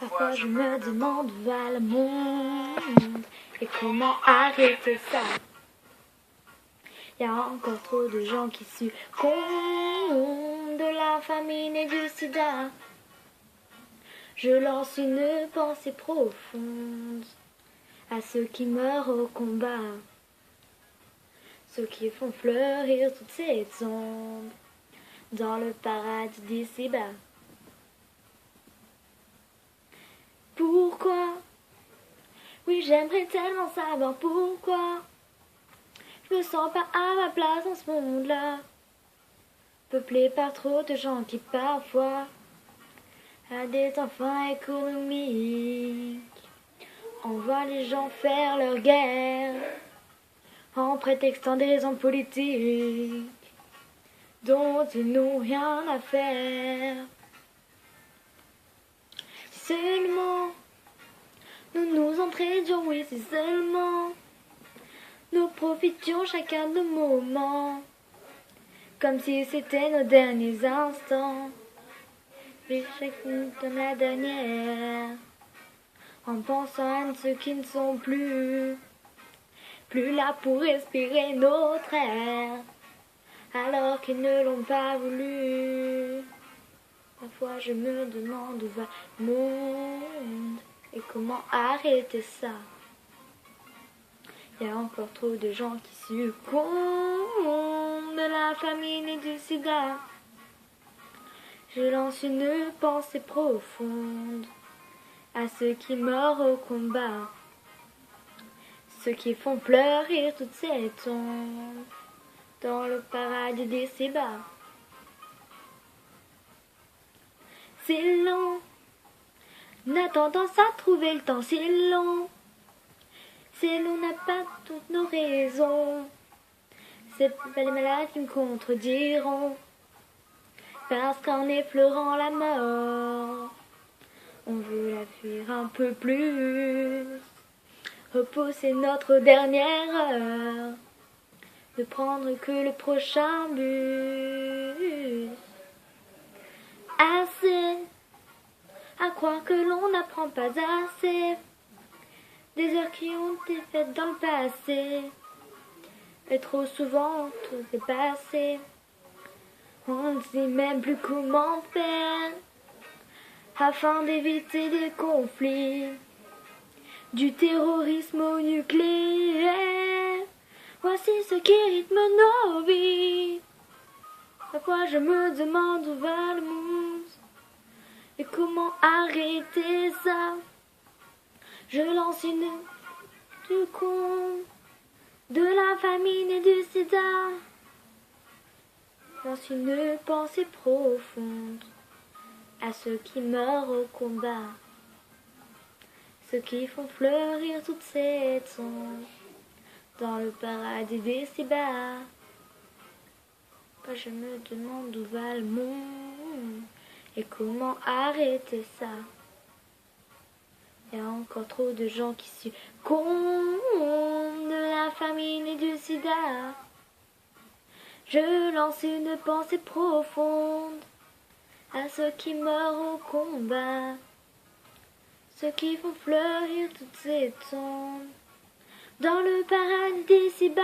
Parfois je me demande où va le monde et comment arrêter ça. Y a encore trop de gens qui succombent de la famine et du sida. Je lance une pensée profonde à ceux qui meurent au combat, ceux qui font fleurir toutes ces tombes dans le paradis d'ici-bas. Pourquoi? Oui, j'aimerais tellement savoir pourquoi je me sens pas à ma place dans ce monde-là, peuplé par trop de gens qui parfois à des temps fins économiques envoient les gens faire leur guerre en prétextant des raisons politiques dont ils n'ont rien à faire. Si seulement nous nous entraidions, oui, si seulement nous profitions chacun de moments comme si c'était nos derniers instants, et chacune comme la dernière, en pensant à ceux qui ne sont plus là pour respirer notre air, alors qu'ils ne l'ont pas voulu. Parfois je me demande où va le monde et comment arrêter ça. Y a encore trop de gens qui succombent de la famine et du sida. Je lance une pensée profonde à ceux qui meurent au combat, ceux qui font fleurir toutes ces tombes dans le paradis d'ici-bas. C'est long, on a tendance à trouver le temps, c'est long. C'est l'on n'a pas toutes nos raisons. C'est pas les malades qui me contrediront, parce qu'en effleurant la mort, on veut la fuir un peu plus, repousser notre dernière heure, ne prendre que le prochain bus. Assez à croire que l'on n'apprend pas assez des heures qui ont été faites dans le passé, et trop souvent tout est passé. On ne sait même plus comment faire afin d'éviter des conflits, du terrorisme au nucléaire. Voici ce qui rythme nos vies. Parfois je me demande où va le monde et comment arrêter ça. Je lance une du con de la famine et du sida. Je lance une pensée profonde à ceux qui meurent au combat, ceux qui font fleurir toutes ces tombes dans le paradis d'ici-bas. Je me demande où va le monde et comment arrêter ça. Y a encore trop de gens qui succombent de la famine et du sida. Je lance une pensée profonde à ceux qui meurent au combat, ceux qui font fleurir toutes ces tombes dans le paradis d'ici-bas.